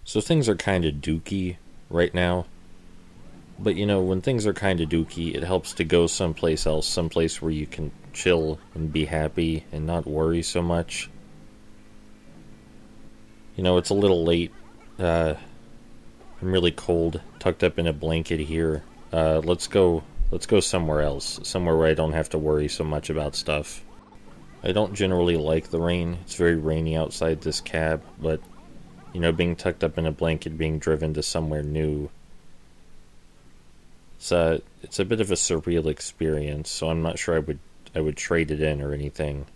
So things are kind of dookie right now. But you know, when things are kind of dookie, it helps to go someplace else, someplace where you can chill and be happy and not worry so much. You know, it's a little late. I'm really cold, tucked up in a blanket here. Let's go somewhere else, somewhere where I don't have to worry so much about stuff. I don't generally like the rain. It's very rainy outside this cab, but you know, being tucked up in a blanket, being driven to somewhere new, it's a bit of a surreal experience, so I'm not sure I would trade it in or anything.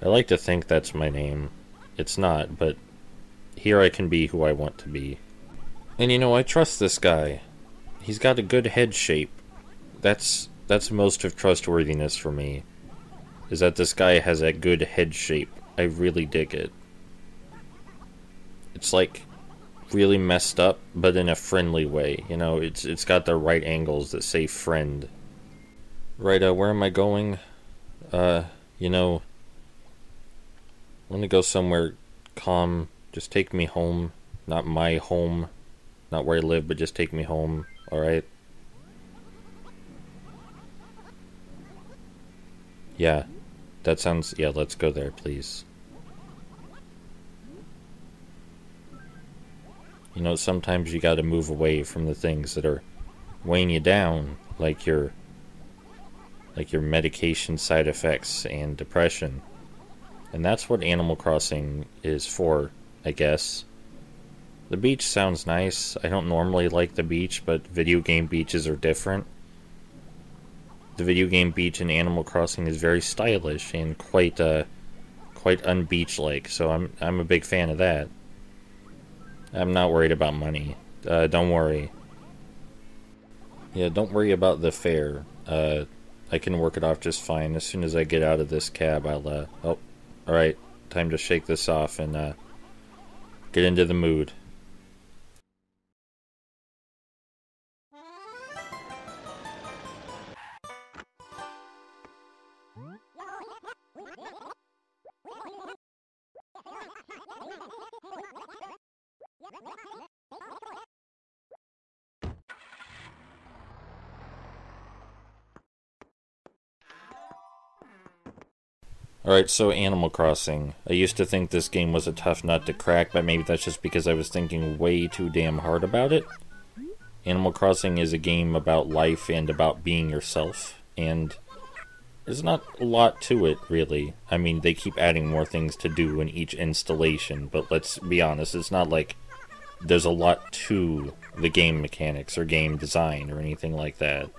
I like to think that's my name. It's not, but here I can be who I want to be. And you know, I trust this guy. He's got a good head shape. That's most of trustworthiness for me, is that this guy has a good head shape. I really dig it. It's like really messed up, but in a friendly way. You know, it's got the right angles that say friend. Right, where am I going? You know, I want to go somewhere calm. Just take me home. Not my home. Not where I live, but just take me home. Alright? Yeah. That sounds... Yeah, let's go there, please. You know, sometimes you gotta move away from the things that are weighing you down, like your medication side effects and depression. And that's what Animal Crossing is for, I guess. The beach sounds nice. I don't normally like the beach, but video game beaches are different. The video game beach in Animal Crossing is very stylish and quite unbeach-like, so I'm a big fan of that. I'm not worried about money. Don't worry. Yeah, don't worry about the fare. I can work it off just fine. As soon as I get out of this cab, I'll, oh, alright. Time to shake this off and, get into the mood. Alright, so Animal Crossing. I used to think this game was a tough nut to crack, but maybe that's just because I was thinking way too damn hard about it. Animal Crossing is a game about life and about being yourself, and there's not a lot to it, really. I mean, they keep adding more things to do in each installation, but let's be honest, it's not like there's a lot to the game mechanics or game design or anything like that.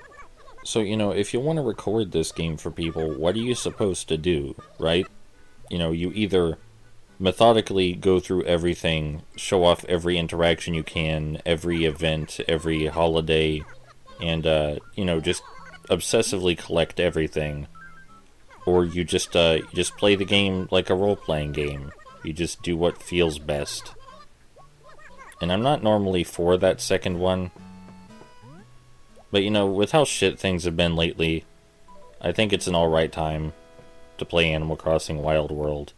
So, you know, if you want to record this game for people, what are you supposed to do, right? You know, you either methodically go through everything, show off every interaction you can, every event, every holiday, and, you know, just obsessively collect everything. Or you just play the game like a role-playing game. You just do what feels best. And I'm not normally for that second one. But, you know, with how shit things have been lately, I think it's an alright time to play Animal Crossing Wild World.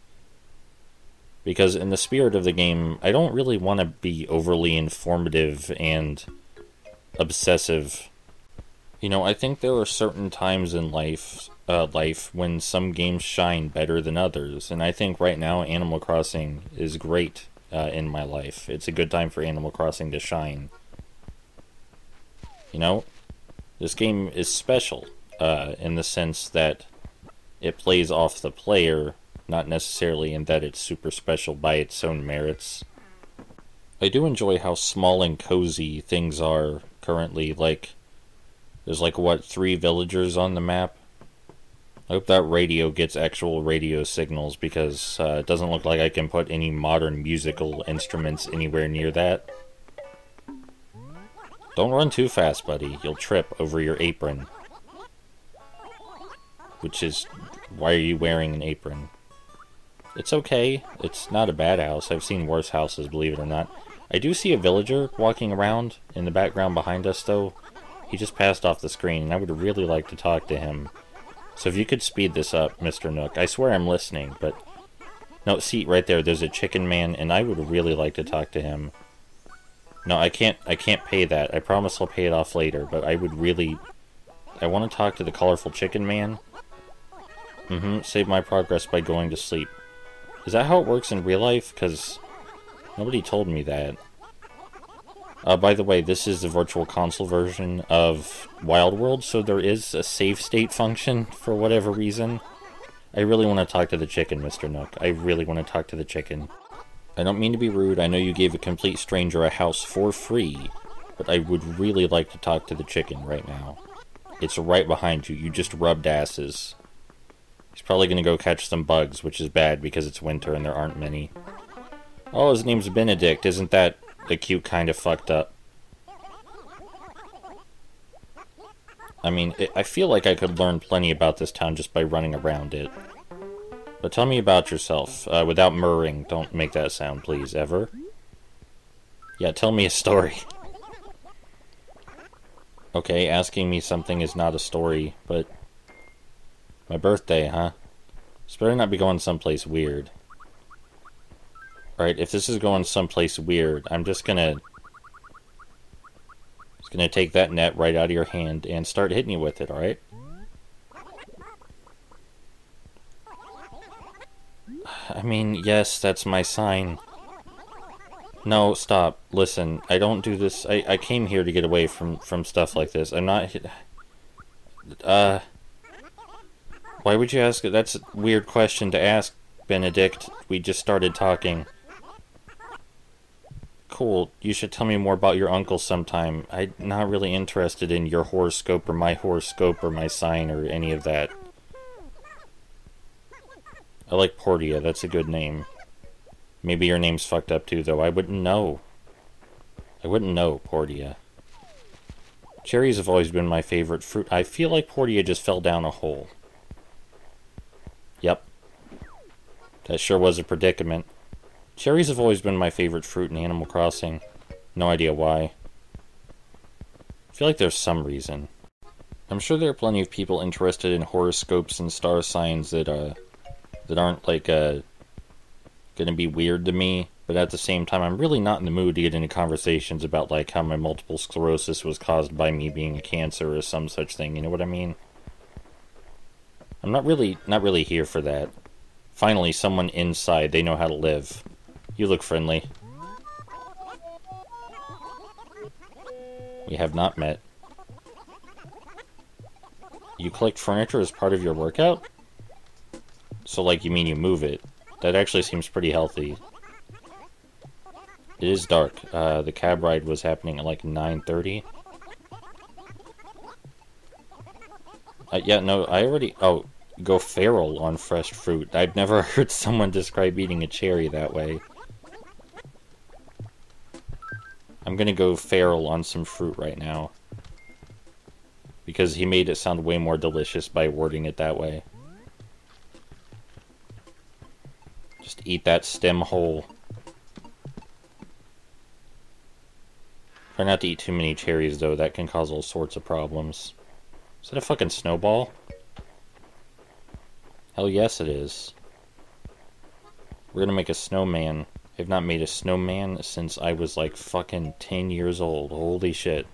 Because in the spirit of the game, I don't really want to be overly informative and obsessive. You know, I think there are certain times in life when some games shine better than others. And I think right now Animal Crossing is great in my life. It's a good time for Animal Crossing to shine. You know? This game is special, in the sense that it plays off the player, not necessarily in that it's super special by its own merits. I do enjoy how small and cozy things are currently. Like, there's like, what, 3 villagers on the map? I hope that radio gets actual radio signals, because it doesn't look like I can put any modern musical instruments anywhere near that. Don't run too fast, buddy. You'll trip over your apron. Which is, why are you wearing an apron? It's okay. It's not a bad house. I've seen worse houses, believe it or not. I do see a villager walking around in the background behind us, though. He just passed off the screen, and I would really like to talk to him. So if you could speed this up, Mr. Nook. I swear I'm listening, but No, see, right there, there's a chicken man, and I would really like to talk to him. No, I can't pay that. I promise I'll pay it off later, but I would really... I want to talk to the colorful chicken man. Save my progress by going to sleep. Is that how it works in real life? Because nobody told me that. By the way, this is the Virtual Console version of Wild World, so there is a save state function for whatever reason. I really want to talk to the chicken, Mr. Nook. I really want to talk to the chicken. I don't mean to be rude. I know you gave a complete stranger a house for free, but I would really like to talk to the chicken right now. It's right behind you. You just rubbed asses. He's probably going to go catch some bugs, which is bad because it's winter and there aren't many. Oh, his name's Benedict. Isn't that the cute kind of fucked up? I mean, I feel like I could learn plenty about this town just by running around it. But tell me about yourself, without murring. Don't make that sound, please, ever. Yeah, tell me a story. Okay, asking me something is not a story, but... My birthday, huh? This better not be going someplace weird. Alright, if this is going someplace weird, I'm just gonna take that net right out of your hand and start hitting you with it, alright? I mean, yes, that's my sign. No, stop. Listen, I don't do this. I came here to get away from stuff like this. I'm not... Why would you ask it? That's a weird question to ask, Benedict. We just started talking. Cool. You should tell me more about your uncle sometime. I'm not really interested in your horoscope or my sign or any of that. I like Portia. That's a good name. Maybe your name's fucked up too, though. I wouldn't know. I wouldn't know, Portia. Cherries have always been my favorite fruit. I feel like Portia just fell down a hole. Yep. That sure was a predicament. Cherries have always been my favorite fruit in Animal Crossing. No idea why. I feel like there's some reason. I'm sure there are plenty of people interested in horoscopes and star signs that aren't, like, gonna be weird to me, but at the same time, I'm really not in the mood to get into conversations about, like, how my multiple sclerosis was caused by me being a cancer or some such thing, you know what I mean? I'm not really here for that. Finally, someone inside, they know how to live. You look friendly. We have not met. You collect furniture as part of your workout? So, like, you mean you move it. That actually seems pretty healthy. It is dark. The cab ride was happening at, like, 9:30. Yeah, no, I already... Oh, go feral on fresh fruit. I've never heard someone describe eating a cherry that way. I'm gonna go feral on some fruit right now. Because he made it sound way more delicious by wording it that way. Just eat that stem whole. Try not to eat too many cherries, though. That can cause all sorts of problems. Is that a fucking snowball? Hell yes it is. We're gonna make a snowman. I've not made a snowman since I was like fucking 10 years old. Holy shit.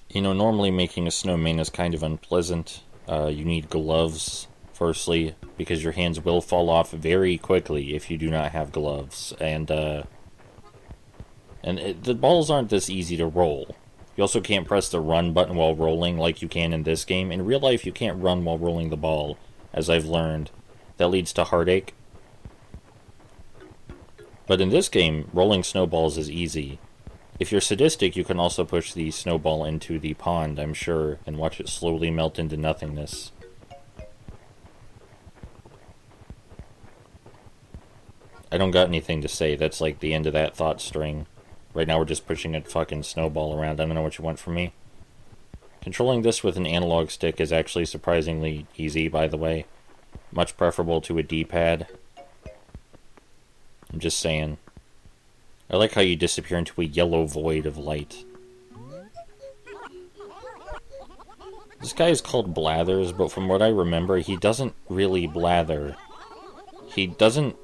You know, normally making a snowman is kind of unpleasant. You need gloves, firstly, because your hands will fall off very quickly if you do not have gloves. And the balls aren't this easy to roll. You also can't press the run button while rolling like you can in this game. In real life, you can't run while rolling the ball, as I've learned. That leads to heartache. But in this game, rolling snowballs is easy. If you're sadistic, you can also push the snowball into the pond, I'm sure, and watch it slowly melt into nothingness. I don't got anything to say. That's like the end of that thought string. Right now we're just pushing a fucking snowball around. I don't know what you want from me. Controlling this with an analog stick is actually surprisingly easy, by the way. Much preferable to a D-pad. I'm just saying. I like how you disappear into a yellow void of light. This guy is called Blathers, but from what I remember, he doesn't really blather. doesn't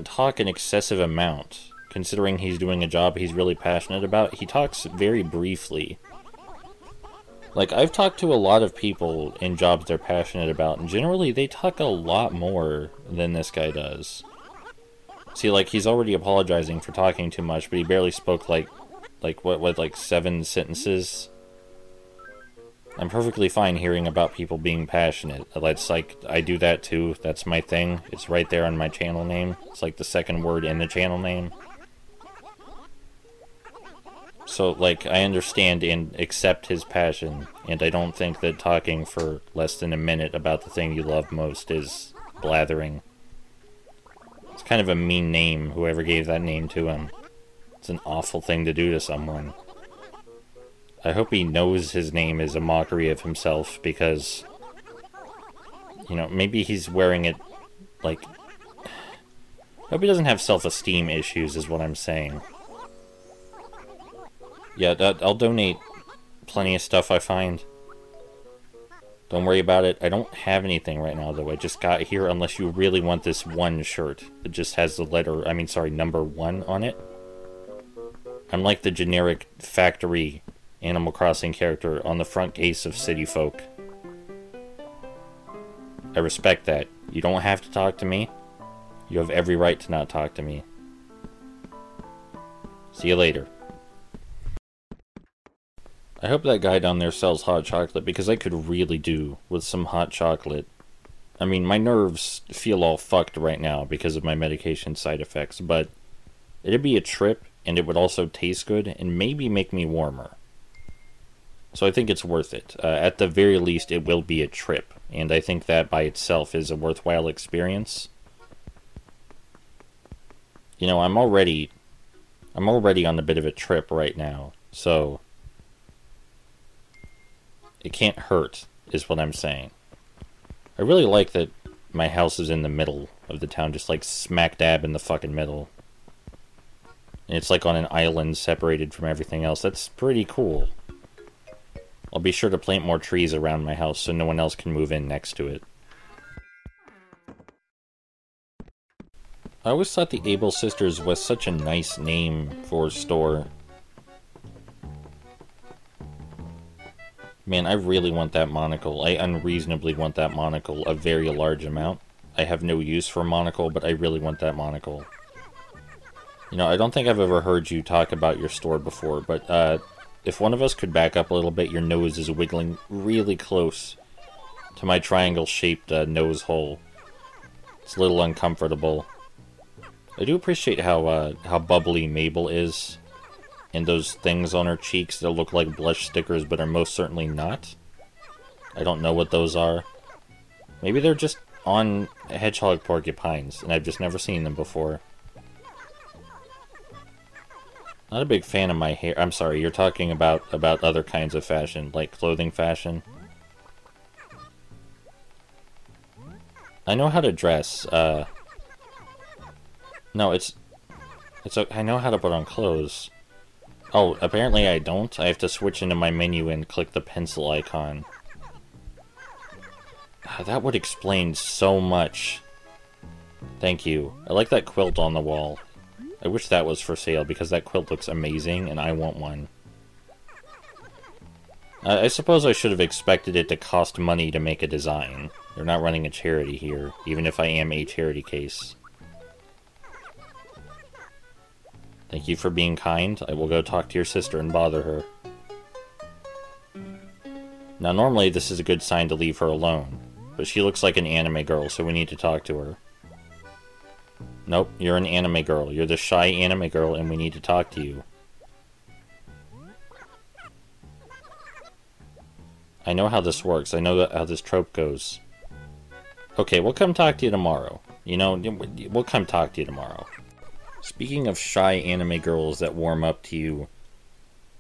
talk an excessive amount. Considering he's doing a job he's really passionate about, he talks very briefly. Like, I've talked to a lot of people in jobs they're passionate about, and generally they talk a lot more than this guy does. See, like, he's already apologizing for talking too much, but he barely spoke, like 7 sentences? I'm perfectly fine hearing about people being passionate. It's like, I do that too, that's my thing. It's right there on my channel name. It's like the second word in the channel name. So, like, I understand and accept his passion, and I don't think that talking for less than a minute about the thing you love most is blathering. It's kind of a mean name, whoever gave that name to him. It's an awful thing to do to someone. I hope he knows his name is a mockery of himself, because, you know, maybe he's wearing it, like... I hope he doesn't have self-esteem issues, is what I'm saying. Yeah, I'll donate plenty of stuff I find. Don't worry about it. I don't have anything right now, though. I just got here, unless you really want this one shirt that just has the number 1 on it. I'm like the generic factory Animal Crossing character on the front case of City Folk. I respect that. You don't have to talk to me. You have every right to not talk to me. See you later. I hope that guy down there sells hot chocolate, because I could really do with some hot chocolate. I mean, my nerves feel all fucked right now because of my medication side effects, but it'd be a trip, and it would also taste good, and maybe make me warmer. So I think it's worth it. At the very least, it will be a trip, and I think that by itself is a worthwhile experience. You know, I'm already on a bit of a trip right now, so... it can't hurt, is what I'm saying. I really like that my house is in the middle of the town, just like smack dab in the fucking middle. And it's like on an island separated from everything else. That's pretty cool. I'll be sure to plant more trees around my house so no one else can move in next to it. I always thought the Able Sisters was such a nice name for a store. Man, I really want that monocle. I unreasonably want that monocle a very large amount. I have no use for a monocle, but I really want that monocle. You know, I don't think I've ever heard you talk about your store before, but if one of us could back up a little bit, your nose is wiggling really close to my triangle-shaped nose hole. It's a little uncomfortable. I do appreciate how bubbly Mabel is. And those things on her cheeks that look like blush stickers but are most certainly not. I don't know what those are. Maybe they're just on hedgehog porcupines, and I've just never seen them before. Not a big fan of my hair. I'm sorry, you're talking about other kinds of fashion, like clothing fashion. I know how to dress. No, I know how to put on clothes. Oh, apparently I don't. I have to switch into my menu and click the pencil icon. That would explain so much. Thank you. I like that quilt on the wall. I wish that was for sale, because that quilt looks amazing, and I want one. I suppose I should have expected it to cost money to make a design. They're not running a charity here, even if I am a charity case. Thank you for being kind. I will go talk to your sister and bother her. Now, normally this is a good sign to leave her alone, but she looks like an anime girl, so we need to talk to her. Nope, you're an anime girl. You're the shy anime girl, and we need to talk to you. I know how this works. I know how this trope goes. Okay, we'll come talk to you tomorrow. You know, we'll come talk to you tomorrow. Speaking of shy anime girls that warm up to you,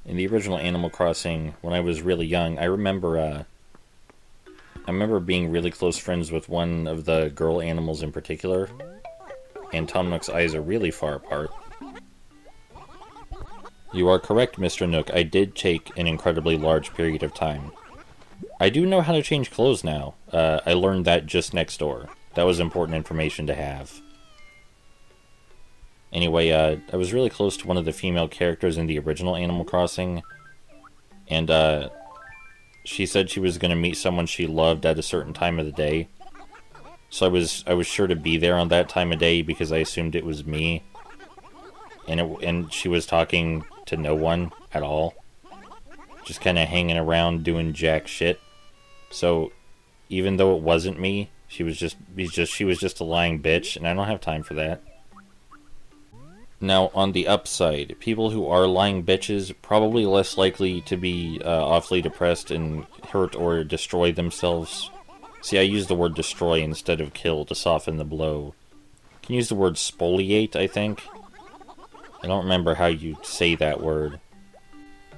in the original Animal Crossing, when I was really young, I remember being really close friends with one of the girl animals in particular, and Tom Nook's eyes are really far apart. You are correct, Mr. Nook. I did take an incredibly large period of time. I do know how to change clothes now. I learned that just next door. That was important information to have. Anyway, I was really close to one of the female characters in the original Animal Crossing, and she said she was going to meet someone she loved at a certain time of the day. So I was sure to be there on that time of day because I assumed it was me. And she was talking to no one at all. Just kind of hanging around doing jack shit. So even though it wasn't me, she was just a lying bitch, and I don't have time for that. Now, on the upside, people who are lying bitches probably less likely to be awfully depressed and hurt or destroy themselves. See, I use the word destroy instead of kill to soften the blow. You can use the word spoliate, I think. I don't remember how you say that word.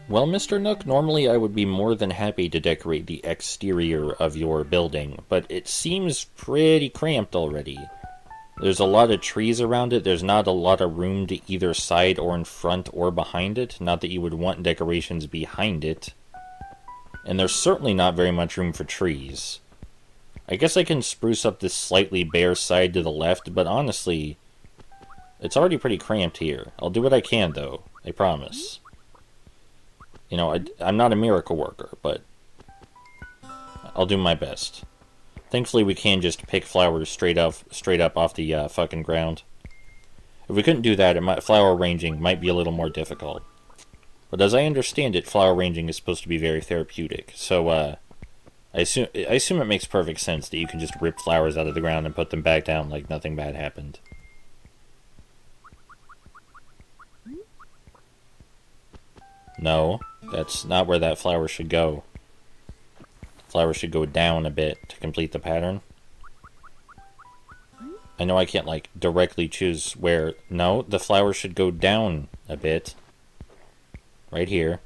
Well, Mr. Nook, normally I would be more than happy to decorate the exterior of your building, but it seems pretty cramped already. There's a lot of trees around it. There's not a lot of room to either side or in front or behind it. Not that you would want decorations behind it. And there's certainly not very much room for trees. I guess I can spruce up this slightly bare side to the left, but honestly, it's already pretty cramped here. I'll do what I can, though. I promise. You know, I'm not a miracle worker, but I'll do my best. Thankfully, we can just pick flowers straight up off the fucking ground. If we couldn't do that, flower arranging might be a little more difficult. But as I understand it, flower arranging is supposed to be very therapeutic. So, I assume it makes perfect sense that you can just rip flowers out of the ground and put them back down like nothing bad happened. No, that's not where that flower should go. Flower should go down a bit to complete the pattern. I know I can't, like, directly choose where... No, the flower should go down a bit. Right here.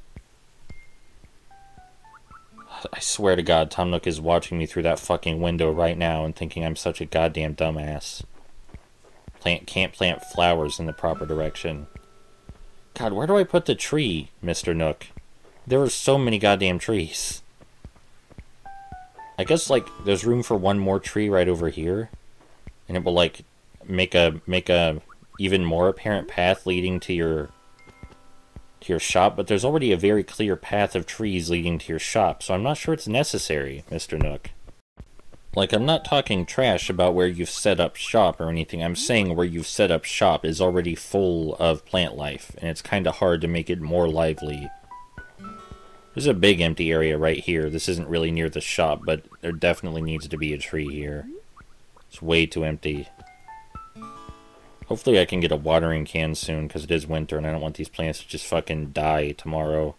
I swear to God, Tom Nook is watching me through that fucking window right now and thinking I'm such a goddamn dumbass. Can't plant flowers in the proper direction. God, where do I put the tree, Mr. Nook? There are so many goddamn trees. I guess, like, there's room for one more tree right over here. And it will, like, make a even more apparent path leading to your shop. But there's already a very clear path of trees leading to your shop. So I'm not sure it's necessary, Mr. Nook. Like, I'm not talking trash about where you've set up shop or anything. I'm saying where you've set up shop is already full of plant life. And it's kind of hard to make it more lively. There's a big empty area right here. This isn't really near the shop, but there definitely needs to be a tree here. It's way too empty. Hopefully I can get a watering can soon, because it is winter and I don't want these plants to just fucking die tomorrow.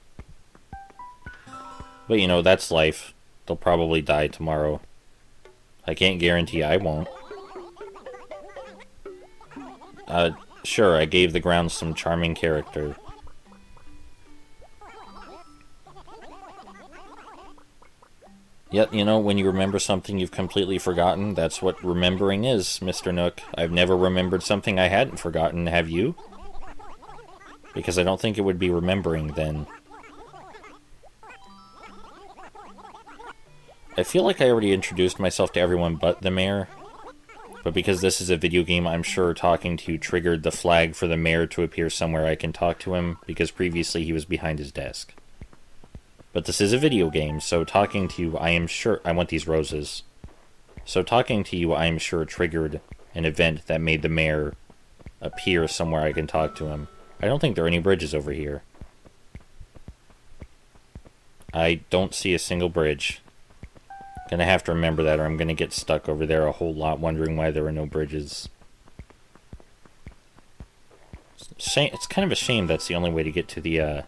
But you know, that's life. They'll probably die tomorrow. I can't guarantee I won't. Sure, I gave the ground some charming character. Yet, you know, when you remember something you've completely forgotten, that's what remembering is, Mr. Nook. I've never remembered something I hadn't forgotten, have you? Because I don't think it would be remembering, then. I feel like I already introduced myself to everyone but the mayor. But because this is a video game, I'm sure talking to you triggered the flag for the mayor to appear somewhere I can talk to him, because previously he was behind his desk. But this is a video game, so talking to you, I am sure... I want these roses. So talking to you, I am sure triggered an event that made the mayor appear somewhere I can talk to him. I don't think there are any bridges over here. I don't see a single bridge. Gonna have to remember that, or I'm gonna get stuck over there a whole lot wondering why there are no bridges. It's kind of a shame that's the only way to get to the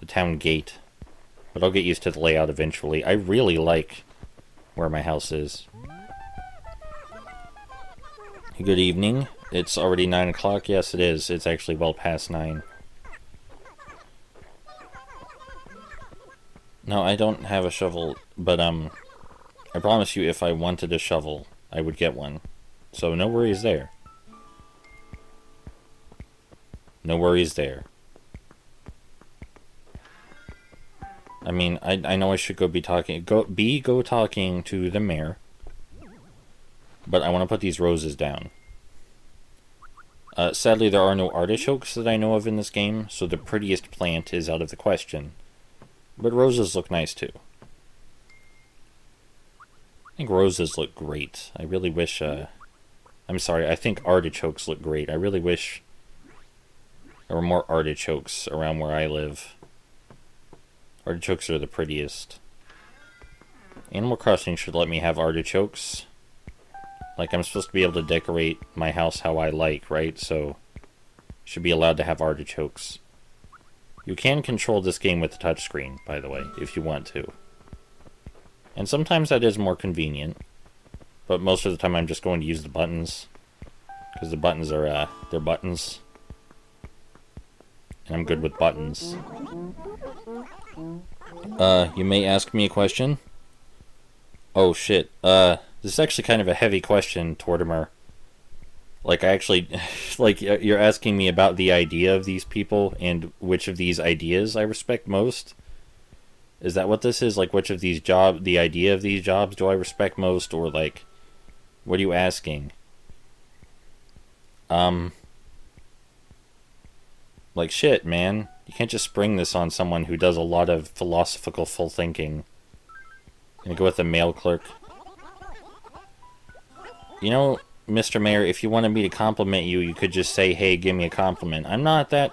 town gate. But I'll get used to the layout eventually. I really like where my house is. Good evening. It's already 9 o'clock. Yes, it is. It's actually well past 9. No, I don't have a shovel, but, I promise you if I wanted a shovel, I would get one. So no worries there. No worries there. I mean, I know I should go talking to the mayor. But I want to put these roses down. Sadly, there are no artichokes that I know of in this game, so the prettiest plant is out of the question. But roses look nice too. I think roses look great. I really wish, I'm sorry, I think artichokes look great. I really wish there were more artichokes around where I live. Artichokes are the prettiest. Animal Crossing should let me have artichokes. Like, I'm supposed to be able to decorate my house how I like, right? So, should be allowed to have artichokes. You can control this game with the touchscreen, by the way, if you want to. And sometimes that is more convenient. But most of the time I'm just going to use the buttons. Because the buttons are, they're buttons. And I'm good with buttons. You may ask me a question? Oh, shit. This is actually kind of a heavy question, Tortimer. Like, I actually... like, you're asking me about the idea of these people and which of these ideas I respect most? Is that what this is? Like, which of these the idea of these jobs do I respect most? Or, like, what are you asking? Like, shit, man. You can't just spring this on someone who does a lot of philosophical full thinking. I'm gonna go with the mail clerk. You know, Mr. Mayor, if you wanted me to compliment you, you could just say, hey, give me a compliment. I'm not that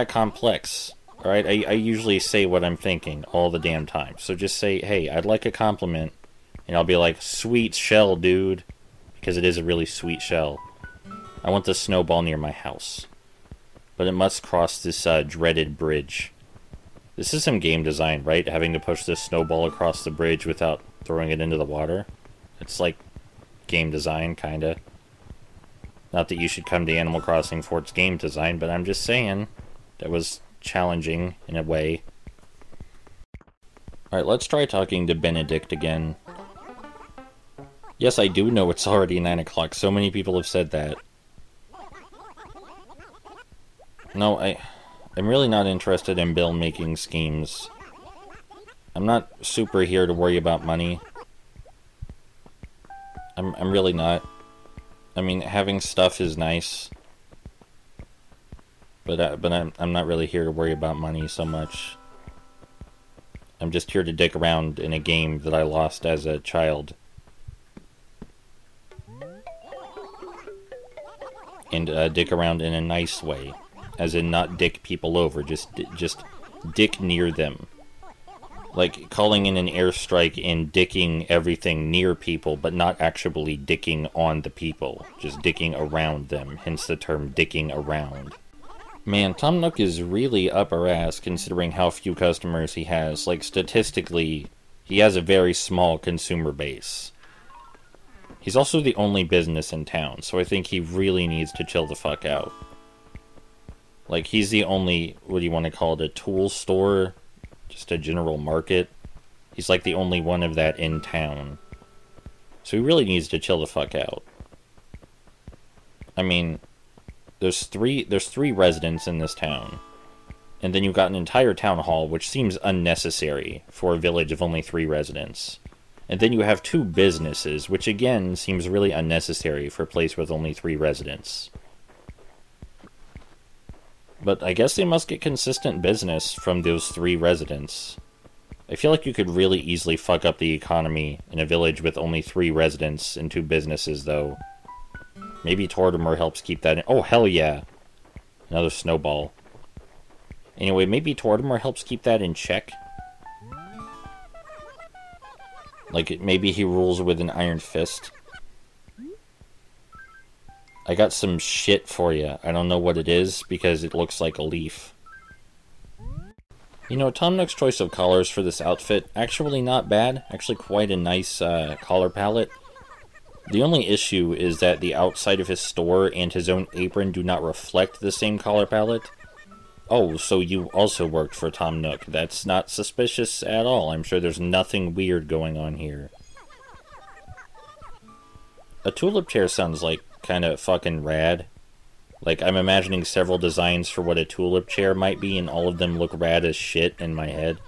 complex. Alright, I usually say what I'm thinking all the damn time. So just say, hey, I'd like a compliment. And I'll be like, sweet shell, dude. Because it is a really sweet shell. I want the snowball near my house. But it must cross this dreaded bridge. This is some game design, right? Having to push this snowball across the bridge without throwing it into the water. It's like game design, kinda. Not that you should come to Animal Crossing for its game design, but I'm just saying that was challenging in a way. Alright, let's try talking to Benedict again. Yes, I do know it's already 9 o'clock. So many people have said that. No, I'm really not interested in bill-making schemes. I'm not super here to worry about money. I'm really not. I mean, having stuff is nice. But I'm not really here to worry about money so much. I'm just here to dick around in a game that I lost as a child. And dick around in a nice way. As in not dick people over, just dick near them. Like calling in an airstrike and dicking everything near people, but not actually dicking on the people. Just dicking around them, hence the term dicking around. Man, Tom Nook is really upper ass considering how few customers he has. Like, statistically, he has a very small consumer base. He's also the only business in town, so I think he really needs to chill the fuck out. Like, he's the only, what do you want to call it, a tool store? Just a general market? He's like the only one of that in town. So he really needs to chill the fuck out. I mean, there's three residents in this town. And then you've got an entire town hall, which seems unnecessary for a village of only 3 residents. And then you have 2 businesses, which again seems really unnecessary for a place with only 3 residents. But I guess they must get consistent business from those 3 residents. I feel like you could really easily fuck up the economy in a village with only 3 residents and 2 businesses, though. Maybe Tortimer helps keep that in. Oh, hell yeah! Another snowball. Anyway, maybe Tortimer helps keep that in check? Like, maybe he rules with an iron fist? I got some shit for you. I don't know what it is, because it looks like a leaf. You know, Tom Nook's choice of colors for this outfit, actually not bad. Actually quite a nice color palette. The only issue is that the outside of his store and his own apron do not reflect the same color palette. Oh, so you also worked for Tom Nook. That's not suspicious at all. I'm sure there's nothing weird going on here. A tulip chair sounds like kind of fucking rad. Like, I'm imagining several designs for what a tulip chair might be, and all of them look rad as shit in my head.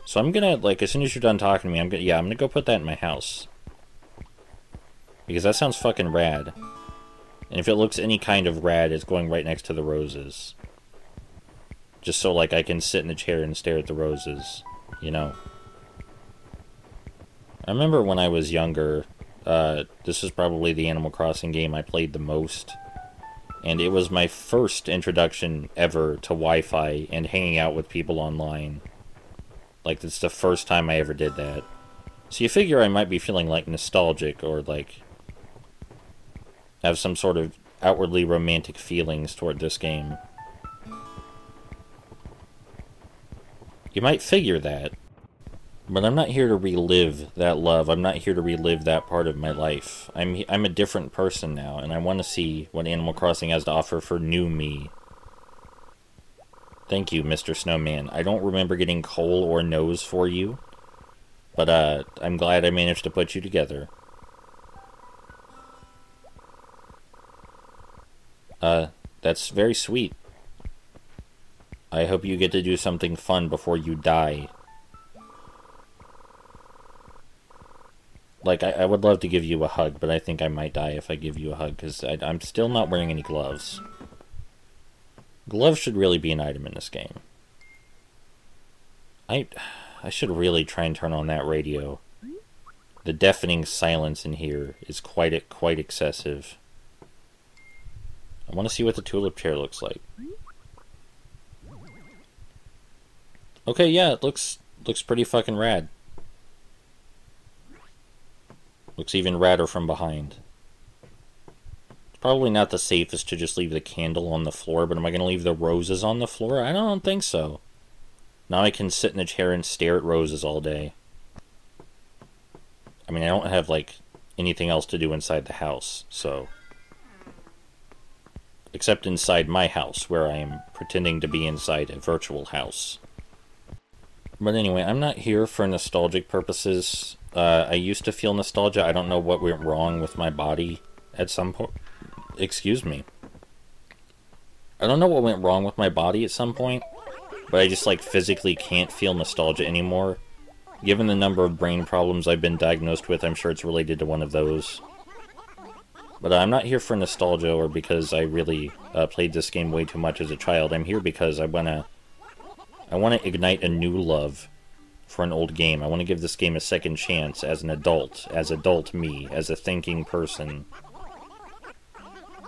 So I'm gonna, like, as soon as you're done talking to me, I'm gonna go put that in my house. Because that sounds fucking rad. And if it looks any kind of rad, it's going right next to the roses. Just so, like, I can sit in the chair and stare at the roses, you know. I remember when I was younger, this was probably the Animal Crossing game I played the most. And it was my first introduction ever to Wi-Fi and hanging out with people online. Like, it's the first time I ever did that. So you figure I might be feeling, like, nostalgic or, like, have some sort of outwardly romantic feelings toward this game. You might figure that. But I'm not here to relive that love. I'm not here to relive that part of my life. I'm a different person now, and I want to see what Animal Crossing has to offer for new me. Thank you, Mr. Snowman. I don't remember getting coal or nose for you, but I'm glad I managed to put you together. That's very sweet. I hope you get to do something fun before you die. Like, I would love to give you a hug, but I think I might die if I give you a hug, because I'm still not wearing any gloves. Gloves should really be an item in this game. I should really try and turn on that radio. The deafening silence in here is quite excessive. I want to see what the tulip chair looks like. Okay, yeah, it looks pretty fucking rad. Looks even radder from behind. It's probably not the safest to just leave the candle on the floor, but am I going to leave the roses on the floor? I don't think so. Now I can sit in a chair and stare at roses all day. I mean, I don't have, like, anything else to do inside the house, so... Except inside my house, where I am pretending to be inside a virtual house. But anyway, I'm not here for nostalgic purposes. I used to feel nostalgia. I don't know what went wrong with my body at some point. Excuse me. I don't know what went wrong with my body at some point, but I just, like, physically can't feel nostalgia anymore. Given the number of brain problems I've been diagnosed with, I'm sure it's related to one of those. But I'm not here for nostalgia or because I really played this game way too much as a child. I'm here because I want to ignite a new love for an old game. I want to give this game a second chance as an adult, as adult me, as a thinking person.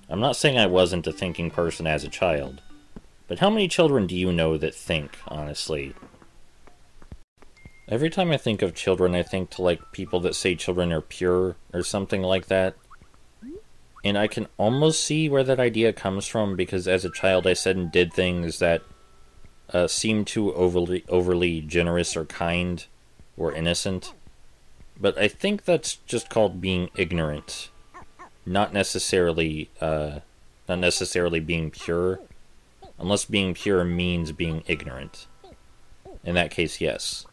I'm not saying I wasn't a thinking person as a child, but how many children do you know that think, honestly? Every time I think of children, I think to, like, people that say children are pure, or something like that. And I can almost see where that idea comes from, because as a child I said and did things that seem too overly generous or kind or innocent. But I think that's just called being ignorant. Not necessarily being pure. Unless being pure means being ignorant. In that case, yes.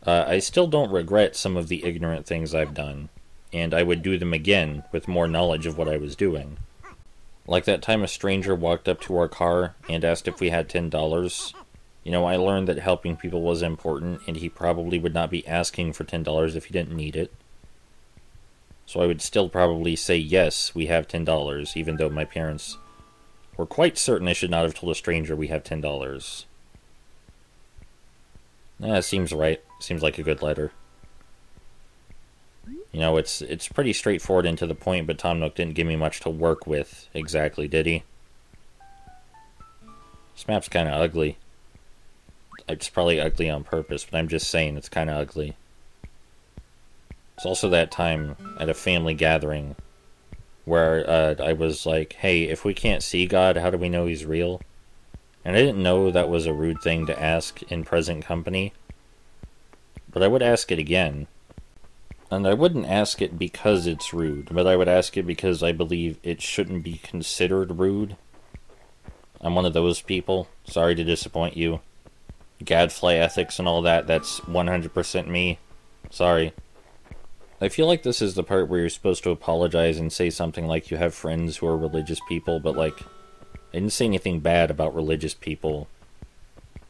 I still don't regret some of the ignorant things I've done. And I would do them again with more knowledge of what I was doing. Like that time a stranger walked up to our car and asked if we had $10. You know, I learned that helping people was important, and he probably would not be asking for $10 if he didn't need it. So I would still probably say, yes, we have $10, even though my parents were quite certain I should not have told a stranger we have $10. Seems right. Seems like a good letter. You know, it's pretty straightforward and to the point, but Tom Nook didn't give me much to work with exactly, did he? This map's kind of ugly. It's probably ugly on purpose, but I'm just saying it's kind of ugly. It's also that time at a family gathering where I was like, hey, if we can't see God, how do we know he's real? And I didn't know that was a rude thing to ask in present company, but I would ask it again. And I wouldn't ask it because it's rude, but I would ask it because I believe it shouldn't be considered rude. I'm one of those people. Sorry to disappoint you. Gadfly ethics and all that, that's 100% me. Sorry. I feel like this is the part where you're supposed to apologize and say something like you have friends who are religious people, but, like, I didn't say anything bad about religious people.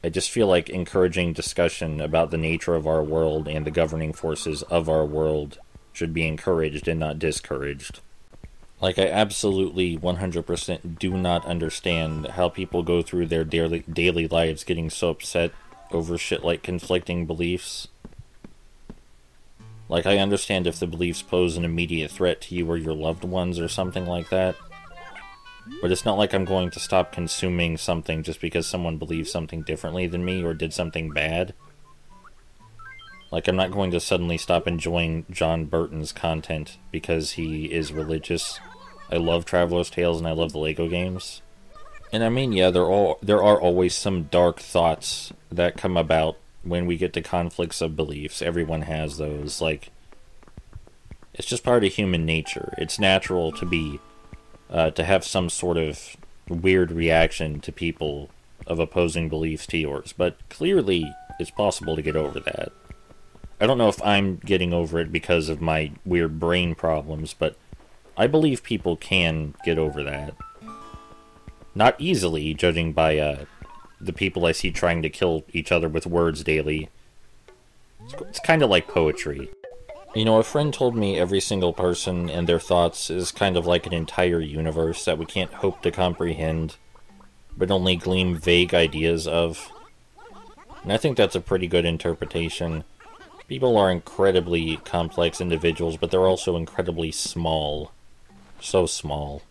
I just feel like encouraging discussion about the nature of our world and the governing forces of our world should be encouraged and not discouraged. Like, I absolutely 100% do not understand how people go through their daily lives getting so upset over shit like conflicting beliefs. Like, I understand if the beliefs pose an immediate threat to you or your loved ones or something like that. But it's not like I'm going to stop consuming something just because someone believes something differently than me or did something bad. Like, I'm not going to suddenly stop enjoying John Burton's content because he is religious. I love Traveler's Tales and I love the Lego games. And I mean, yeah, there are always some dark thoughts that come about when we get to conflicts of beliefs. Everyone has those. Like, it's just part of human nature. It's natural to have some sort of weird reaction to people of opposing beliefs to yours. But clearly, it's possible to get over that. I don't know if I'm getting over it because of my weird brain problems, but I believe people can get over that. Not easily, judging by the people I see trying to kill each other with words daily. It's kind of like poetry. You know, a friend told me every single person and their thoughts is kind of like an entire universe that we can't hope to comprehend, but only glean vague ideas of. And I think that's a pretty good interpretation. People are incredibly complex individuals, but they're also incredibly small. So small.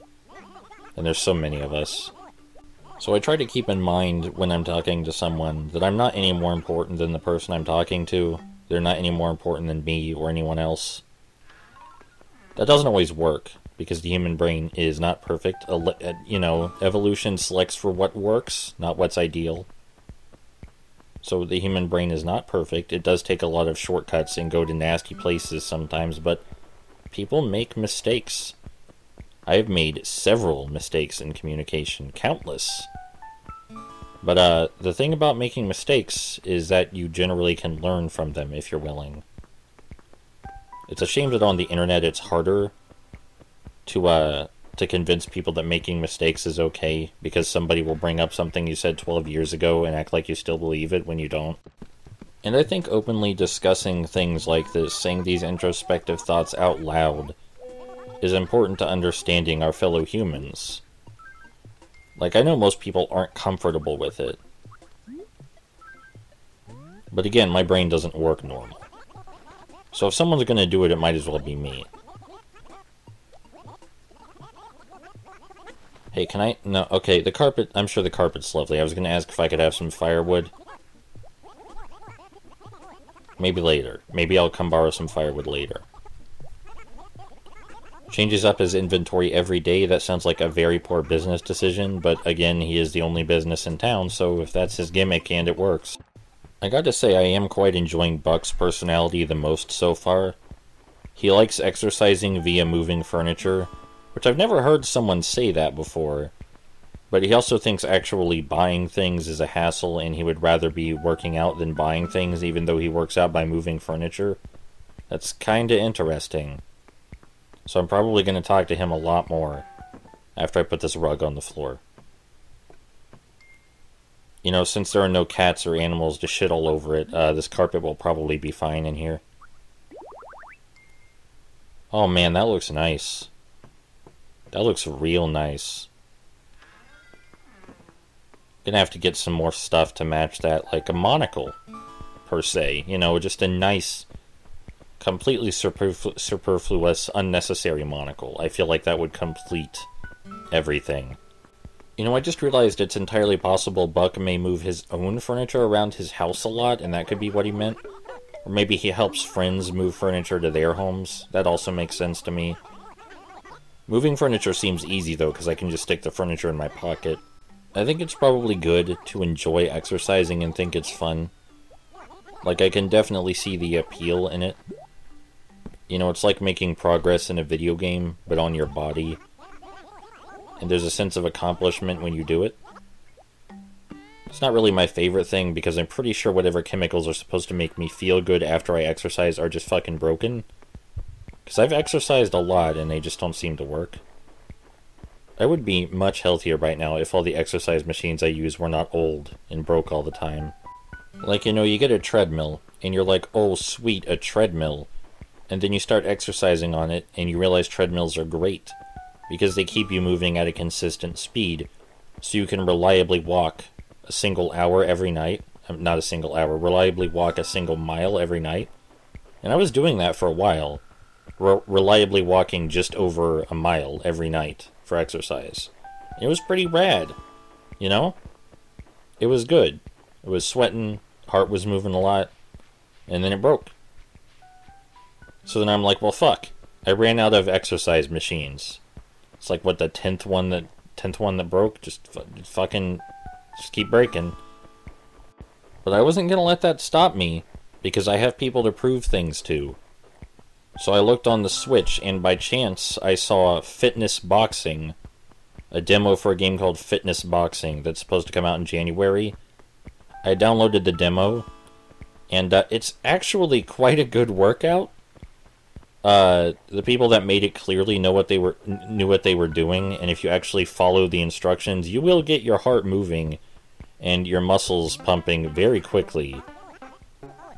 And there's so many of us. So I try to keep in mind when I'm talking to someone that I'm not any more important than the person I'm talking to. They're not any more important than me or anyone else. That doesn't always work, because the human brain is not perfect. You know, evolution selects for what works, not what's ideal. So the human brain is not perfect. It does take a lot of shortcuts and go to nasty places sometimes, but people make mistakes. I have made several mistakes in communication, countless. But the thing about making mistakes is that you generally can learn from them if you're willing. It's a shame that on the internet it's harder to convince people that making mistakes is okay, because somebody will bring up something you said 12 years ago and act like you still believe it when you don't. And I think openly discussing things like this, saying these introspective thoughts out loud, is important to understanding our fellow humans. Like, I know most people aren't comfortable with it. But again, my brain doesn't work normal. So if someone's gonna do it, it might as well be me. Hey, can I? No, okay, the carpet, I'm sure the carpet's lovely. I was gonna ask if I could have some firewood. Maybe later. Maybe I'll come borrow some firewood later. Changes up his inventory every day. That sounds like a very poor business decision, but again, he is the only business in town, so if that's his gimmick and it works. I gotta say, I am quite enjoying Buck's personality the most so far. He likes exercising via moving furniture, which I've never heard someone say that before. But he also thinks actually buying things is a hassle, and he would rather be working out than buying things, even though he works out by moving furniture. That's kinda interesting. So I'm probably going to talk to him a lot more after I put this rug on the floor. You know, since there are no cats or animals to shit all over it, this carpet will probably be fine in here. Oh man, that looks nice. That looks real nice. Gonna have to get some more stuff to match that, like a monocle, per se. You know, just a nice, completely superfluous, unnecessary monocle. I feel like that would complete everything. You know, I just realized it's entirely possible Buck may move his own furniture around his house a lot, and that could be what he meant. Or maybe he helps friends move furniture to their homes. That also makes sense to me. Moving furniture seems easy, though, because I can just stick the furniture in my pocket. I think it's probably good to enjoy exercising and think it's fun. Like, I can definitely see the appeal in it. You know, it's like making progress in a video game, but on your body. And there's a sense of accomplishment when you do it. It's not really my favorite thing, because I'm pretty sure whatever chemicals are supposed to make me feel good after I exercise are just fucking broken. Because I've exercised a lot, and they just don't seem to work. I would be much healthier right now if all the exercise machines I use were not old and broke all the time. Like, you know, you get a treadmill, and you're like, oh sweet, a treadmill. and then you start exercising on it, and you realize treadmills are great, because they keep you moving at a consistent speed, so you can reliably walk a single hour every night. Not a single hour, reliably walk a single mile every night. And I was doing that for a while, reliably walking just over a mile every night for exercise. It was pretty rad, you know? It was good. It was sweating, heart was moving a lot, and then it broke. So then I'm like, well, fuck. I ran out of exercise machines. It's like, what, the 10th one that broke? Just keep breaking. But I wasn't gonna let that stop me, because I have people to prove things to. So I looked on the Switch, and by chance, I saw Fitness Boxing, a demo for a game called Fitness Boxing that's supposed to come out in January. I downloaded the demo, and it's actually quite a good workout. The people that made it clearly knew what they were doing, and if you actually follow the instructions, you will get your heart moving and your muscles pumping very quickly.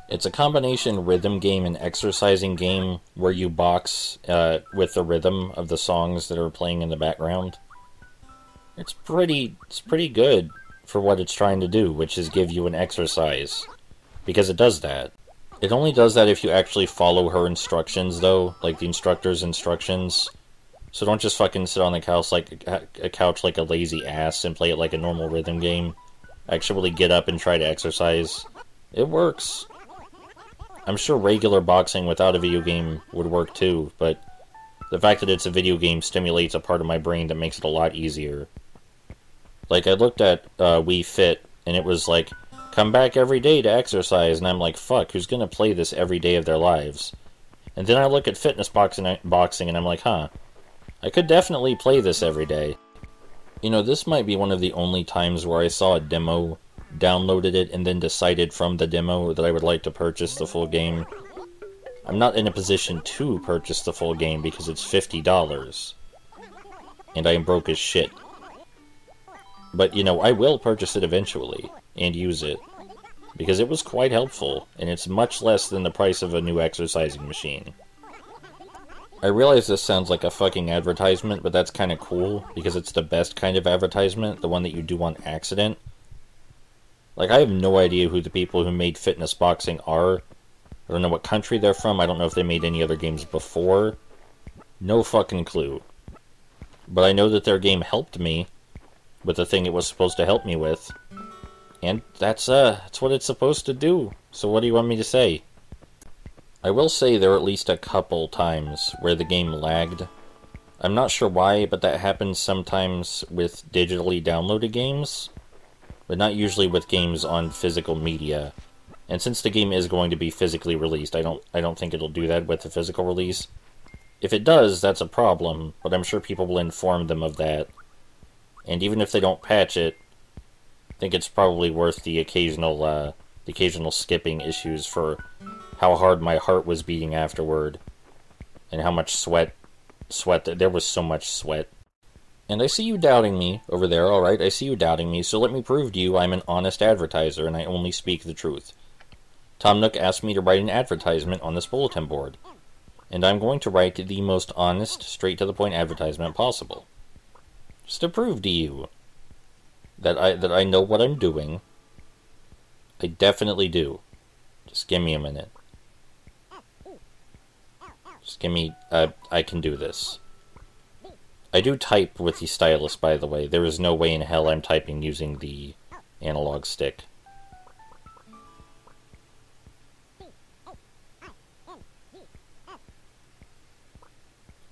It's a combination rhythm game and exercising game where you box with the rhythm of the songs that are playing in the background. It's pretty good for what it's trying to do, which is give you an exercise, because it does that. It only does that if you actually follow her instructions, though, like the instructor's instructions. So don't just fucking sit on the couch like a lazy ass and play it like a normal rhythm game. Actually get up and try to exercise. It works. I'm sure regular boxing without a video game would work too, but the fact that it's a video game stimulates a part of my brain that makes it a lot easier. Like, I looked at Wii Fit, and it was like, come back every day to exercise, and I'm like, fuck, who's gonna play this every day of their lives? And then I look at Fitness Boxing, and I'm like, huh, I could definitely play this every day. You know, this might be one of the only times where I saw a demo, downloaded it, and then decided from the demo that I would like to purchase the full game. I'm not in a position to purchase the full game because it's $50, and I am broke as shit. But, you know, I will purchase it eventually, and use it, because it was quite helpful, and it's much less than the price of a new exercising machine. I realize this sounds like a fucking advertisement, but that's kind of cool, because it's the best kind of advertisement, the one that you do on accident. Like, I have no idea who the people who made Fitness Boxing are. I don't know what country they're from, I don't know if they made any other games before. No fucking clue. But I know that their game helped me with the thing it was supposed to help me with. And that's what it's supposed to do. So what do you want me to say? I will say there were at least a couple times where the game lagged. I'm not sure why, but that happens sometimes with digitally downloaded games, but not usually with games on physical media. And since the game is going to be physically released, I don't think it'll do that with the physical release. If it does, that's a problem, but I'm sure people will inform them of that. And even if they don't patch it, I think it's probably worth the occasional skipping issues for how hard my heart was beating afterward, and how much sweat, there was so much sweat. And I see you doubting me over there, alright, I see you doubting me, so let me prove to you I'm an honest advertiser, and I only speak the truth. Tom Nook asked me to write an advertisement on this bulletin board, and I'm going to write the most honest, straight-to-the-point advertisement possible. Just to prove to you that I know what I'm doing. I definitely do. Just give me a minute. Just give me... I can do this. I do type with the stylus, by the way. There is no way in hell I'm typing using the analog stick.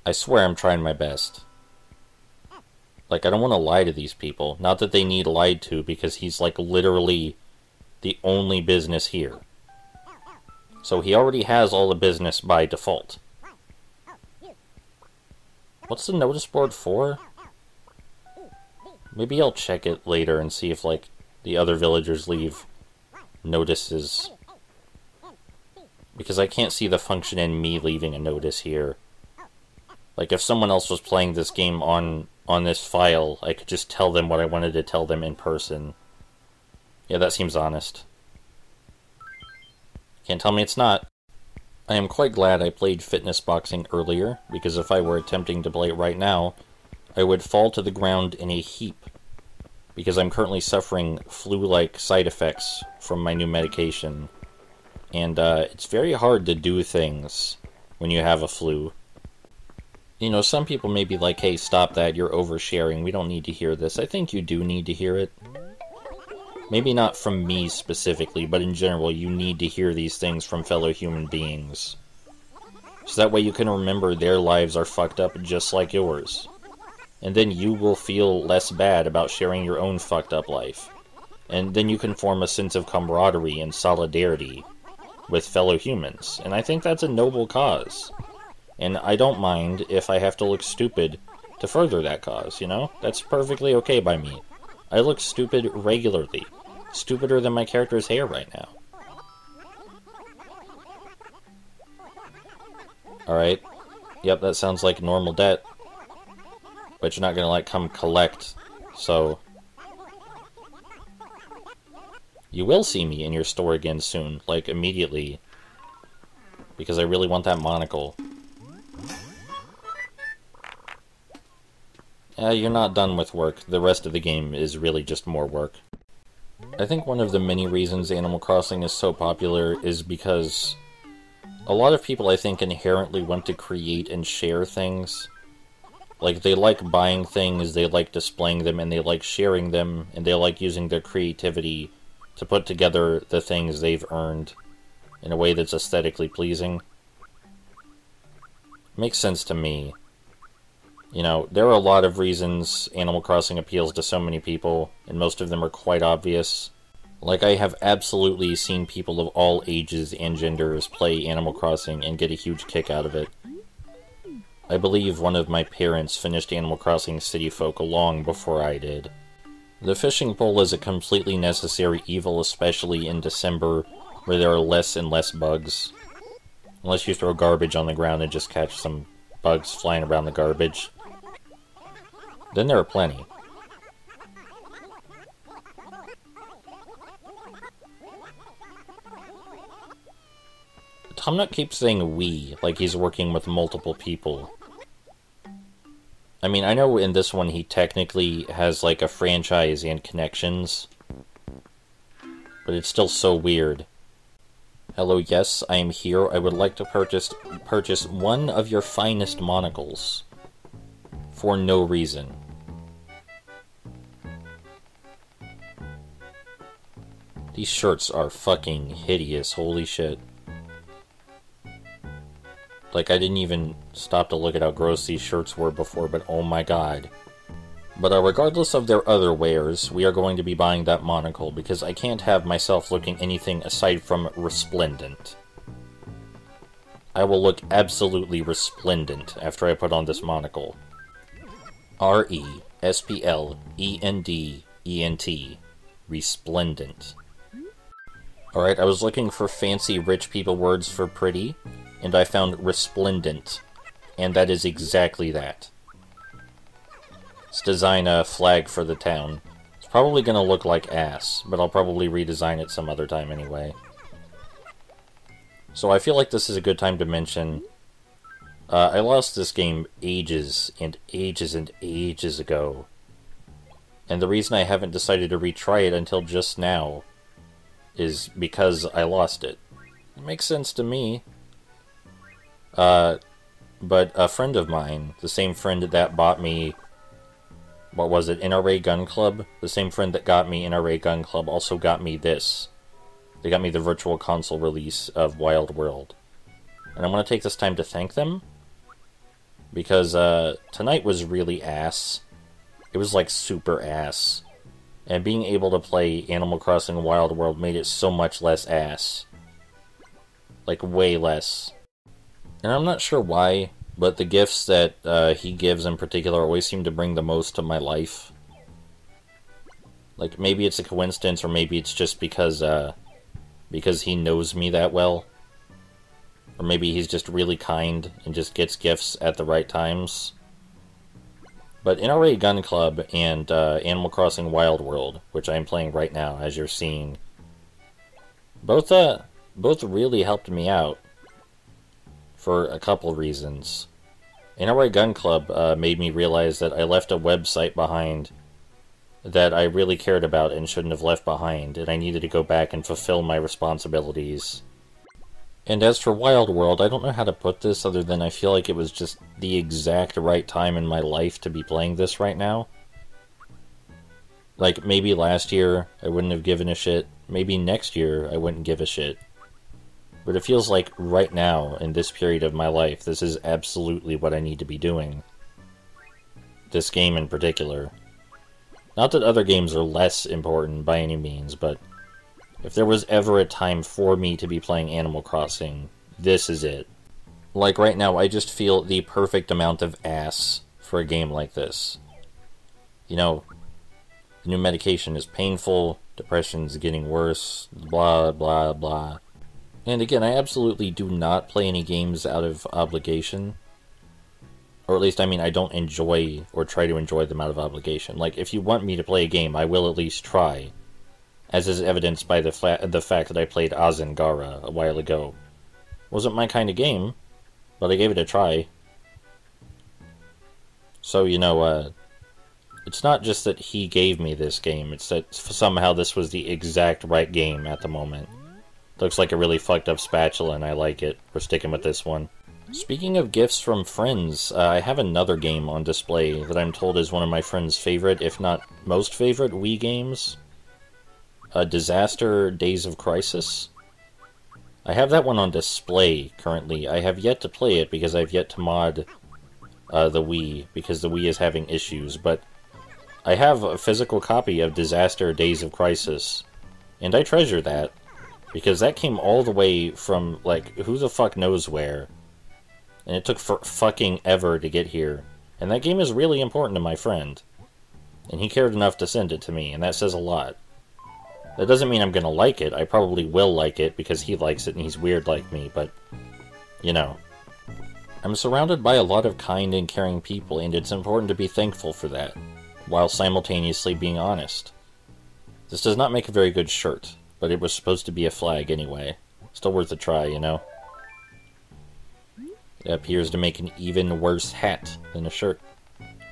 I swear I'm trying my best. Like, I don't want to lie to these people. Not that they need lied to, because he's, like, literally the only business here. So he already has all the business by default. What's the notice board for? Maybe I'll check it later and see if, like, the other villagers leave notices. Because I can't see the function in me leaving a notice here. Like, if someone else was playing this game on this file, I could just tell them what I wanted to tell them in person. Yeah, that seems honest. Can't tell me it's not. I am quite glad I played fitness boxing earlier, because if I were attempting to play it right now, I would fall to the ground in a heap, because I'm currently suffering flu-like side effects from my new medication. And it's very hard to do things when you have a flu. You know, some people may be like, hey, stop that, you're oversharing, we don't need to hear this. I think you do need to hear it. Maybe not from me specifically, but in general, you need to hear these things from fellow human beings. So that way you can remember their lives are fucked up just like yours. And then you will feel less bad about sharing your own fucked up life. And then you can form a sense of camaraderie and solidarity with fellow humans. And I think that's a noble cause. And I don't mind if I have to look stupid to further that cause, you know? That's perfectly okay by me. I look stupid regularly. Stupider than my character's hair right now. Alright. Yep, that sounds like normal debt. But you're not gonna, like, come collect, so... You will see me in your store again soon, like, immediately. Because I really want that monocle. You're not done with work. The rest of the game is really just more work. I think one of the many reasons Animal Crossing is so popular is because a lot of people, I think, inherently want to create and share things. Like, they like buying things, they like displaying them, and they like sharing them, and they like using their creativity to put together the things they've earned in a way that's aesthetically pleasing. Makes sense to me. You know, there are a lot of reasons Animal Crossing appeals to so many people, and most of them are quite obvious. Like, I have absolutely seen people of all ages and genders play Animal Crossing and get a huge kick out of it. I believe one of my parents finished Animal Crossing City Folk long before I did. The fishing pole is a completely necessary evil, especially in December, where there are less and less bugs. Unless you throw garbage on the ground and just catch some bugs flying around the garbage. Then there are plenty. Tomnut keeps saying we, like he's working with multiple people. I mean, I know in this one he technically has, like, a franchise and connections. But it's still so weird. Hello, yes, I am here. I would like to purchase one of your finest monocles. For no reason. These shirts are fucking hideous, holy shit. Like, I didn't even stop to look at how gross these shirts were before, but oh my god. But regardless of their other wares, we are going to be buying that monocle, because I can't have myself looking anything aside from resplendent. I will look absolutely resplendent after I put on this monocle. R-E-S-P-L-E-N-D-E-N-T. Resplendent. Alright, I was looking for fancy rich people words for pretty, and I found resplendent, and that is exactly that. Let's design a flag for the town. It's probably gonna look like ass, but I'll probably redesign it some other time anyway. So I feel like this is a good time to mention, I lost this game ages and ages and ages ago. And the reason I haven't decided to retry it until just now is because I lost it. It makes sense to me. But a friend of mine, the same friend that bought me, what was it, NRA Gun Club? The same friend that got me NRA Gun Club also got me this. They got me the Virtual Console release of Wild World. And I want to take this time to thank them, because tonight was really ass. It was like super ass. And being able to play Animal Crossing Wild World made it so much less ass. Like, way less. And I'm not sure why, but the gifts that he gives in particular always seem to bring the most to my life. Like, maybe it's a coincidence, or maybe it's just because he knows me that well. Or maybe he's just really kind and just gets gifts at the right times. But NRA Gun Club and Animal Crossing Wild World, which I'm playing right now, as you're seeing, both really helped me out. for a couple reasons. NRA Gun Club made me realize that I left a website behind that I really cared about and shouldn't have left behind, and I needed to go back and fulfill my responsibilities. And as for Wild World, I don't know how to put this other than I feel like it was just the exact right time in my life to be playing this right now. Like, maybe last year I wouldn't have given a shit, maybe next year I wouldn't give a shit. But it feels like right now, in this period of my life, this is absolutely what I need to be doing. This game in particular. Not that other games are less important by any means, but if there was ever a time for me to be playing Animal Crossing, this is it. Like right now, I just feel the perfect amount of ass for a game like this. You know, the new medication is painful, depression's getting worse, blah, blah, blah. And again, I absolutely do not play any games out of obligation. Or at least, I mean, I don't enjoy or try to enjoy them out of obligation. Like, if you want me to play a game, I will at least try. As is evidenced by the fact that I played Azengara a while ago. Wasn't my kind of game, but I gave it a try. So, you know, it's not just that he gave me this game, it's that somehow this was the exact right game at the moment. Looks like a really fucked up spatula, and I like it. We're sticking with this one. Speaking of gifts from friends, I have another game on display that I'm told is one of my friend's favorite, if not most favorite, Wii games. Disaster Days of Crisis. I have that one on display currently. I have yet to play it because I've yet to mod the Wii, because the Wii is having issues, but I have a physical copy of Disaster Days of Crisis, and I treasure that, because that came all the way from, like, who the fuck knows where, and it took fucking ever to get here, and that game is really important to my friend, and he cared enough to send it to me, and that says a lot. That doesn't mean I'm gonna like it. I probably will like it because he likes it and he's weird like me, but, you know. I'm surrounded by a lot of kind and caring people, and it's important to be thankful for that, while simultaneously being honest. This does not make a very good shirt, but it was supposed to be a flag anyway. Still worth a try, you know? It appears to make an even worse hat than a shirt.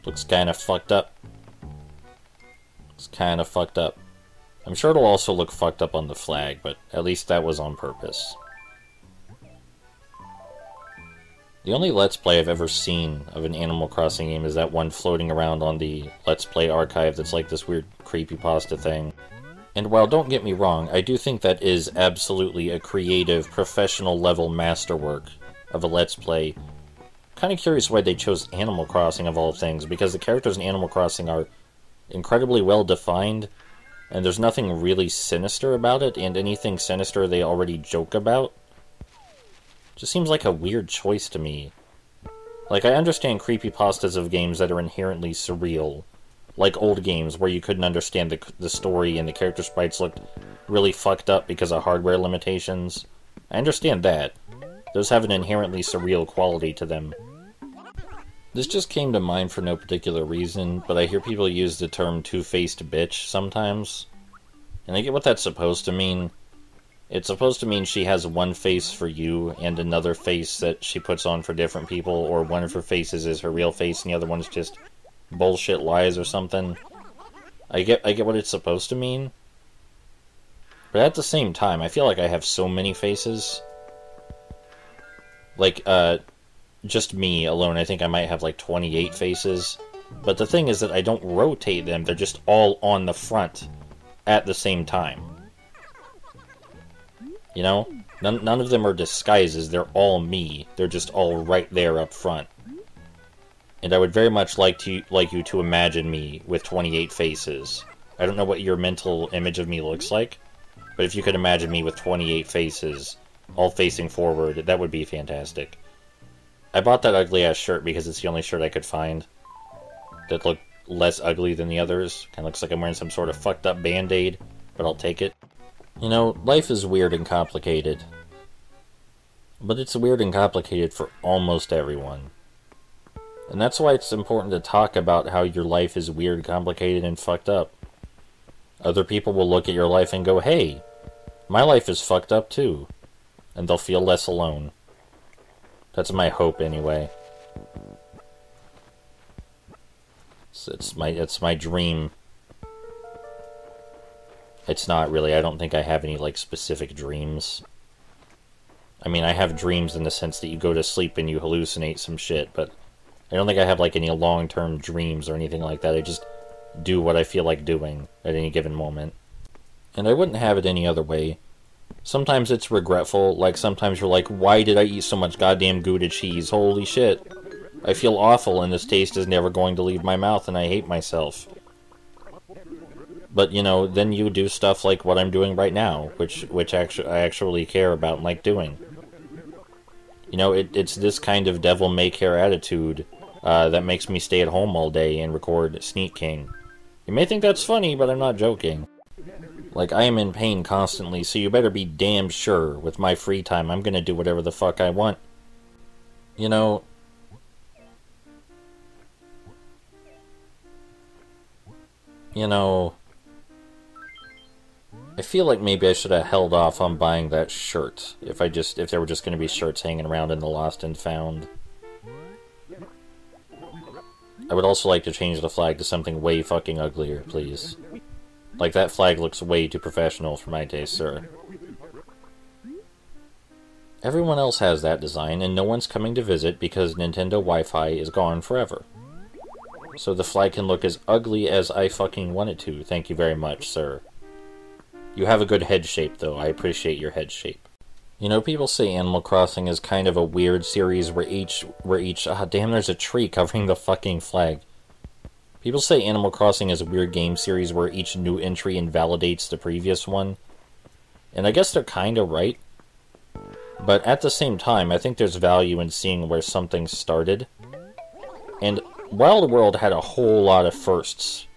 Looks kinda fucked up. It's kinda fucked up. I'm sure it'll also look fucked up on the flag, but at least that was on purpose. The only Let's Play I've ever seen of an Animal Crossing game is that one floating around on the Let's Play archive that's like this weird creepypasta thing. And while don't get me wrong, I do think that is absolutely a creative, professional level masterwork of a Let's Play. Kind of curious why they chose Animal Crossing of all things, because the characters in Animal Crossing are incredibly well defined, and there's nothing really sinister about it, and anything sinister they already joke about. Just seems like a weird choice to me. Like, I understand creepypastas of games that are inherently surreal, like old games where you couldn't understand the story and the character sprites looked really fucked up because of hardware limitations. I understand that. Those have an inherently surreal quality to them. This just came to mind for no particular reason, but I hear people use the term two-faced bitch sometimes. And I get what that's supposed to mean. It's supposed to mean she has one face for you and another face that she puts on for different people, or one of her faces is her real face and the other one's just bullshit lies or something. I get what it's supposed to mean. But at the same time, I feel like I have so many faces. Like, just me alone, I think I might have like 28 faces. But the thing is that I don't rotate them, they're just all on the front at the same time. You know? None of them are disguises, they're all me. They're just all right there up front. And I would very much like you to imagine me with 28 faces. I don't know what your mental image of me looks like, but if you could imagine me with 28 faces, all facing forward, that would be fantastic. I bought that ugly-ass shirt because it's the only shirt I could find that looked less ugly than the others. Kinda looks like I'm wearing some sort of fucked up band-aid, but I'll take it. You know, life is weird and complicated. But it's weird and complicated for almost everyone. And that's why it's important to talk about how your life is weird, complicated, and fucked up. Other people will look at your life and go, hey, my life is fucked up too. And they'll feel less alone. That's my hope, anyway. It's my dream. It's not really. I don't think I have any, like, specific dreams. I mean, I have dreams in the sense that you go to sleep and you hallucinate some shit, but I don't think I have, like, any long-term dreams or anything like that. I just do what I feel like doing at any given moment. And I wouldn't have it any other way. Sometimes it's regretful. Like, sometimes you're like, why did I eat so much goddamn Gouda cheese? Holy shit. I feel awful, and this taste is never going to leave my mouth, and I hate myself. But, you know, then you do stuff like what I'm doing right now, which I actually care about and like doing. You know, it's this kind of devil may care attitude that makes me stay at home all day and record Sneak King. You may think that's funny, but I'm not joking. Like, I am in pain constantly, so you better be damn sure with my free time I'm gonna do whatever the fuck I want. You know... I feel like maybe I should have held off on buying that shirt if there were just going to be shirts hanging around in the Lost and Found. I would also like to change the flag to something way fucking uglier, please. Like, that flag looks way too professional for my taste, sir. Everyone else has that design, and no one's coming to visit because Nintendo Wi-Fi is gone forever. So the flag can look as ugly as I fucking want it to. Thank you very much, sir. You have a good head shape, though. I appreciate your head shape. You know, people say Animal Crossing is kind of a weird series where each... Ah, damn, there's a tree covering the fucking flag. People say Animal Crossing is a weird game series where each new entry invalidates the previous one. And I guess they're kinda right. But at the same time, I think there's value in seeing where something started. And Wild World had a whole lot of firsts.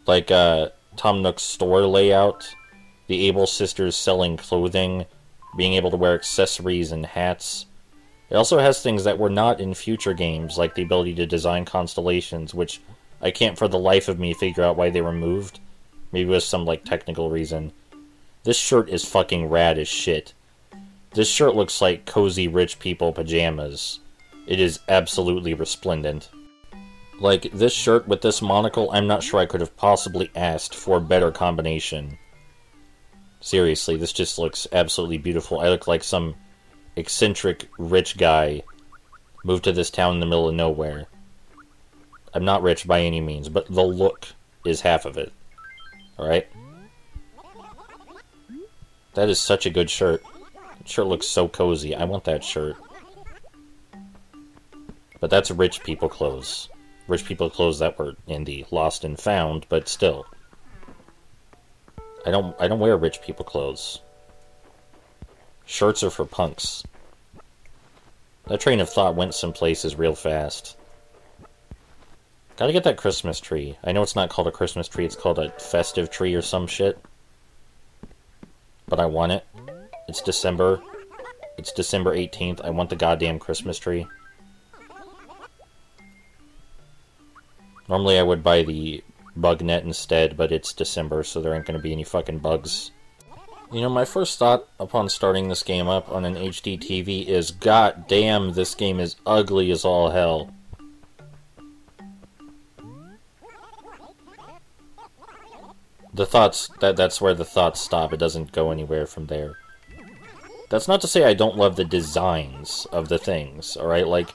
Like, Tom Nook's store layout, the Able sisters selling clothing, being able to wear accessories and hats. It also has things that were not in future games, like the ability to design constellations, which I can't for the life of me figure out why they were moved. Maybe it was some, like, technical reason. This shirt is fucking rad as shit. This shirt looks like cozy rich people pajamas. It is absolutely resplendent. Like, this shirt with this monocle, I'm not sure I could have possibly asked for a better combination. Seriously, this just looks absolutely beautiful. I look like some eccentric rich guy moved to this town in the middle of nowhere. I'm not rich by any means, but the look is half of it. Alright? That is such a good shirt. That shirt looks so cozy. I want that shirt. But that's rich people clothes. Rich people clothes that were in the Lost and Found, but still. I don't wear rich people clothes. Shirts are for punks. That train of thought went some places real fast. Gotta get that Christmas tree. I know it's not called a Christmas tree, it's called a festive tree or some shit. But I want it. It's December. It's December 18th. I want the goddamn Christmas tree. Normally I would buy the bug net instead, but it's December, so there ain't gonna be any fucking bugs. You know, my first thought upon starting this game up on an HD TV is, god damn, this game is ugly as all hell. The thoughts, that's where the thoughts stop. It doesn't go anywhere from there. That's not to say I don't love the designs of the things, alright? Like,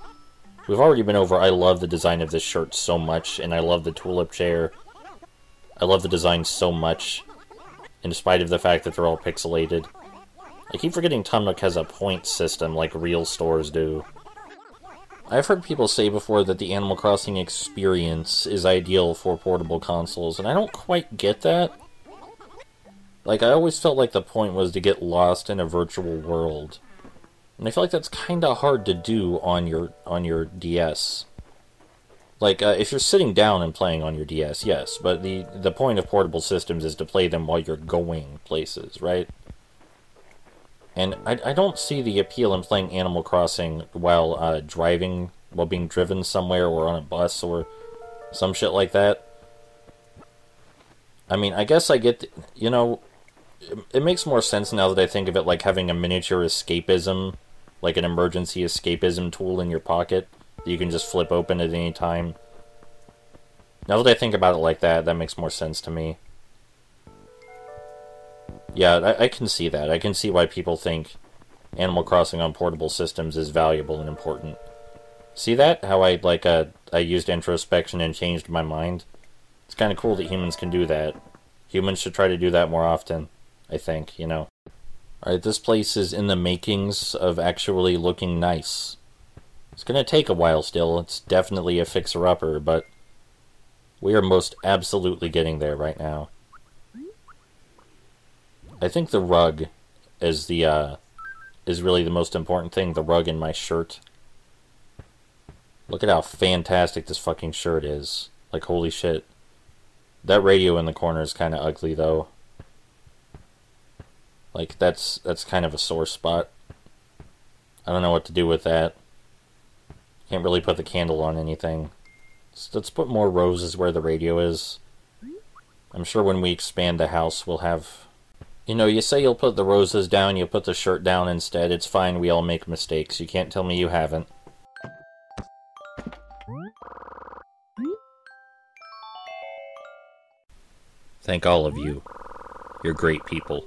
we've already been over, I love the design of this shirt so much, and I love the tulip chair. I love the design so much, in spite of the fact that they're all pixelated. I keep forgetting Tom Nook has a point system like real stores do. I've heard people say before that the Animal Crossing experience is ideal for portable consoles, and I don't quite get that. Like, I always felt like the point was to get lost in a virtual world. And I feel like that's kinda hard to do on your DS. Like, if you're sitting down and playing on your DS, yes, but the point of portable systems is to play them while you're going places, right? And I don't see the appeal in playing Animal Crossing while driving, while being driven somewhere or on a bus or some shit like that. I mean, I guess I get, you know, it makes more sense now that I think of it like having a miniature escapism like an emergency escapism tool in your pocket that you can just flip open at any time. Now that I think about it like that, that makes more sense to me. Yeah, I can see that. I can see why people think Animal Crossing on portable systems is valuable and important. See that? How I used introspection and changed my mind? It's kind of cool that humans can do that. Humans should try to do that more often, I think, you know. Alright, this place is in the makings of actually looking nice. It's gonna take a while still. It's definitely a fixer-upper, but we are most absolutely getting there right now. I think the rug is really the most important thing. The rug in my shirt. Look at how fantastic this fucking shirt is. Like, holy shit. That radio in the corner is kind of ugly, though. Like, that's kind of a sore spot. I don't know what to do with that. Can't really put the candle on anything. Let's put more roses where the radio is. I'm sure when we expand the house, we'll have... You know, you say you'll put the roses down, you'll put the shirt down instead. It's fine, we all make mistakes. You can't tell me you haven't. Thank all of you. You're great people.